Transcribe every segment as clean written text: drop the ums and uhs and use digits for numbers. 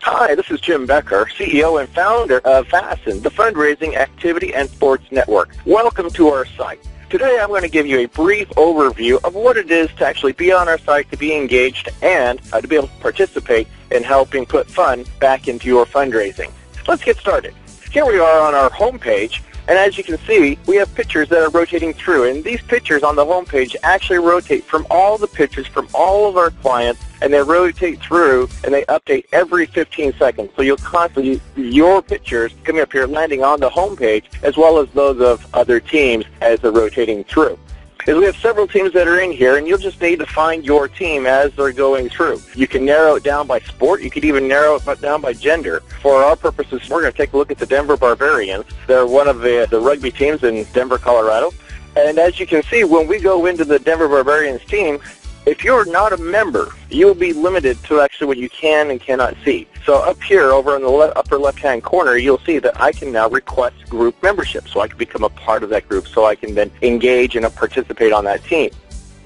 Hi, this is Jim Becker, CEO and founder of FASN, the Fundraising Activity and Sports Network. Welcome to our site. Today I'm going to give you a brief overview of what it is to actually be on our site, to be engaged, and to be able to participate in helping put fun back into your fundraising. Let's get started. Here we are on our homepage, and as you can see, we have pictures that are rotating through, and these pictures on the homepage actually rotate from all the pictures from all of our clients, and they rotate through, and they update every 15 seconds. So you'll constantly, your pictures coming up here, landing on the homepage, as well as those of other teams as they're rotating through. Because we have several teams that are in here, and you'll just need to find your team as they're going through. You can narrow it down by sport. You could even narrow it down by gender. For our purposes, we're going to take a look at the Denver Barbarians. They're one of the rugby teams in Denver, Colorado. And as you can see, when we go into the Denver Barbarians team, if you're not a member, you'll be limited to actually what you can and cannot see. So up here, over in the upper left-hand corner, you'll see that I can now request group membership, so I can become a part of that group, so I can then engage and participate on that team.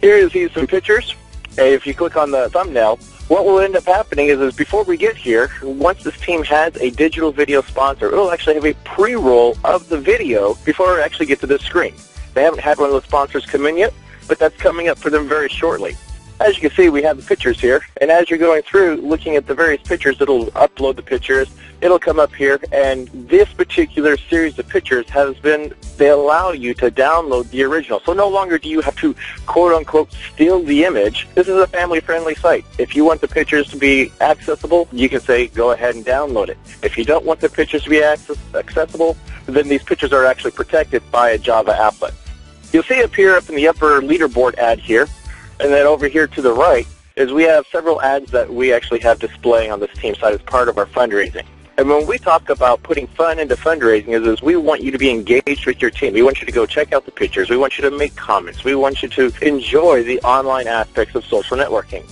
Here you see some pictures. If you click on the thumbnail, what will end up happening is before we get here, once this team has a digital video sponsor, it will actually have a pre-roll of the video before it actually gets to this screen. They haven't had one of the sponsors come in yet, but that's coming up for them very shortly. As you can see, we have the pictures here, and as you're going through looking at the various pictures, it'll upload the pictures, it'll come up here, and this particular series of pictures they allow you to download the original. So no longer do you have to, quote-unquote, steal the image. This is a family-friendly site. If you want the pictures to be accessible, you can say, go ahead and download it. If you don't want the pictures to be accessible, then these pictures are actually protected by a Java applet. You'll see up here, up in the upper leaderboard ad here, and then over here to the right is we have several ads that we actually have displaying on this team site as part of our fundraising. And when we talk about putting fun into fundraising is we want you to be engaged with your team. We want you to go check out the pictures. We want you to make comments. We want you to enjoy the online aspects of social networking.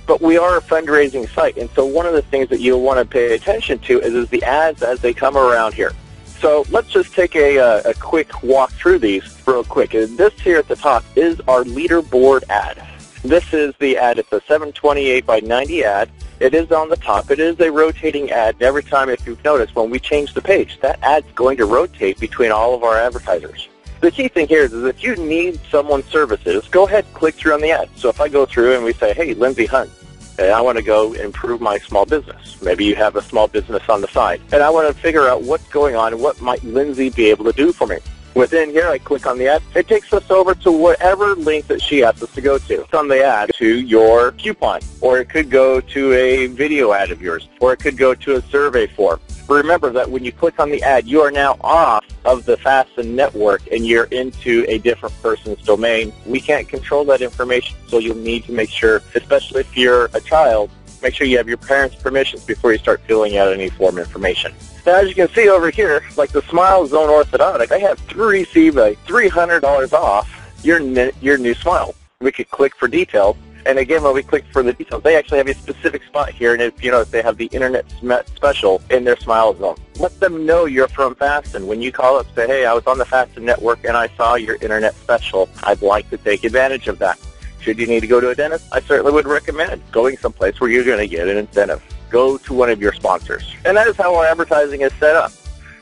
But we are a fundraising site, and so one of the things that you'll want to pay attention to is the ads as they come around here. So let's just take a quick walk through these real quick. This here at the top is our leaderboard ad. This is the ad. It's a 728 by 90 ad. It is on the top. It is a rotating ad. And every time, if you've noticed, when we change the page, that ad's going to rotate between all of our advertisers. The key thing here is if you need someone's services, go ahead and click through on the ad. So if I go through and we say, hey, Lindsay Hunt, and I want to go improve my small business. Maybe you have a small business on the side, and I want to figure out what's going on and what might Lindsay be able to do for me. Within here, I click on the ad. It takes us over to whatever link that she asks us to go to. It's on the ad to your coupon, or it could go to a video ad of yours, or it could go to a survey form. Remember that when you click on the ad, you are now off of the FASN network and you're into a different person's domain. We can't control that information, so you'll need to make sure, especially if you're a child, make sure you have your parents' permissions before you start filling out any form information. Now, as you can see over here, like the Smile Zone Orthodontic, I have to receive a $300 off your new smile. We could click for details. And again, when we click for the details, they actually have a specific spot here, and if you notice, they have the Internet Special in their Smile Zone. Let them know you're from FASN. When you call up, say, hey, I was on the FASN network, and I saw your Internet Special. I'd like to take advantage of that. Should you need to go to a dentist, I certainly would recommend going someplace where you're going to get an incentive. Go to one of your sponsors. And that is how our advertising is set up.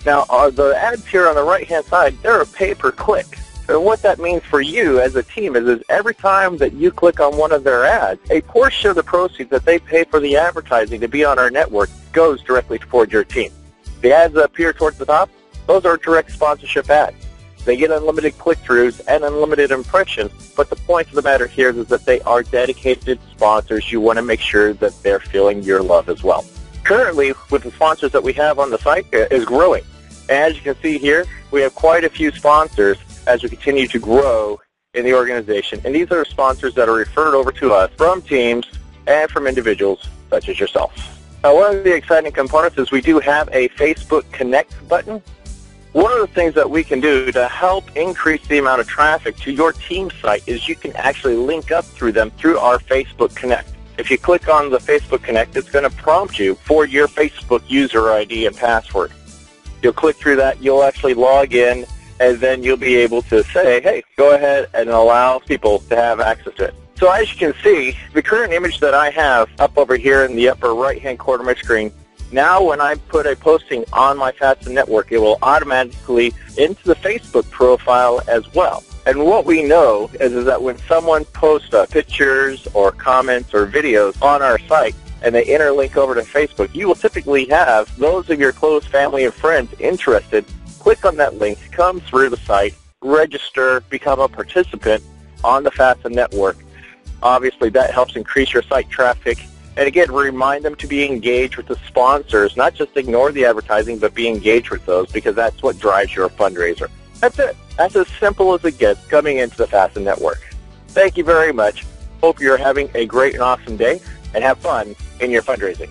Now, the ads here on the right-hand side, they're a pay-per-click. And what that means for you as a team is every time that you click on one of their ads, a portion of the proceeds that they pay for the advertising to be on our network goes directly toward your team. The ads up here towards the top, those are direct sponsorship ads. They get unlimited click-throughs and unlimited impressions, but the point of the matter here is that they are dedicated sponsors. You want to make sure that they're feeling your love as well. Currently, with the sponsors that we have on the site, is growing. As you can see here, we have quite a few sponsors as we continue to grow in the organization. And these are sponsors that are referred over to us from teams and from individuals such as yourself. Now, one of the exciting components is we do have a Facebook Connect button. One of the things that we can do to help increase the amount of traffic to your team site is you can actually link up through them through our Facebook Connect. If you click on the Facebook Connect, it's going to prompt you for your Facebook user ID and password. You'll click through that, you'll actually log in, and then you'll be able to say, hey, go ahead and allow people to have access to it. So as you can see, the current image that I have up over here in the upper right-hand corner of my screen, Now when I put a posting on my FASN network, it will automatically into the Facebook profile as well. And what we know is that when someone posts pictures or comments or videos on our site and they interlink over to Facebook, you will typically have those of your close family and friends interested click on that link, come through the site, register, become a participant on the FASN network. Obviously, that helps increase your site traffic. And again, remind them to be engaged with the sponsors, not just ignore the advertising, but be engaged with those, because that's what drives your fundraiser. That's it. That's as simple as it gets coming into the FASN network. Thank you very much. Hope you're having a great and awesome day, and have fun in your fundraising.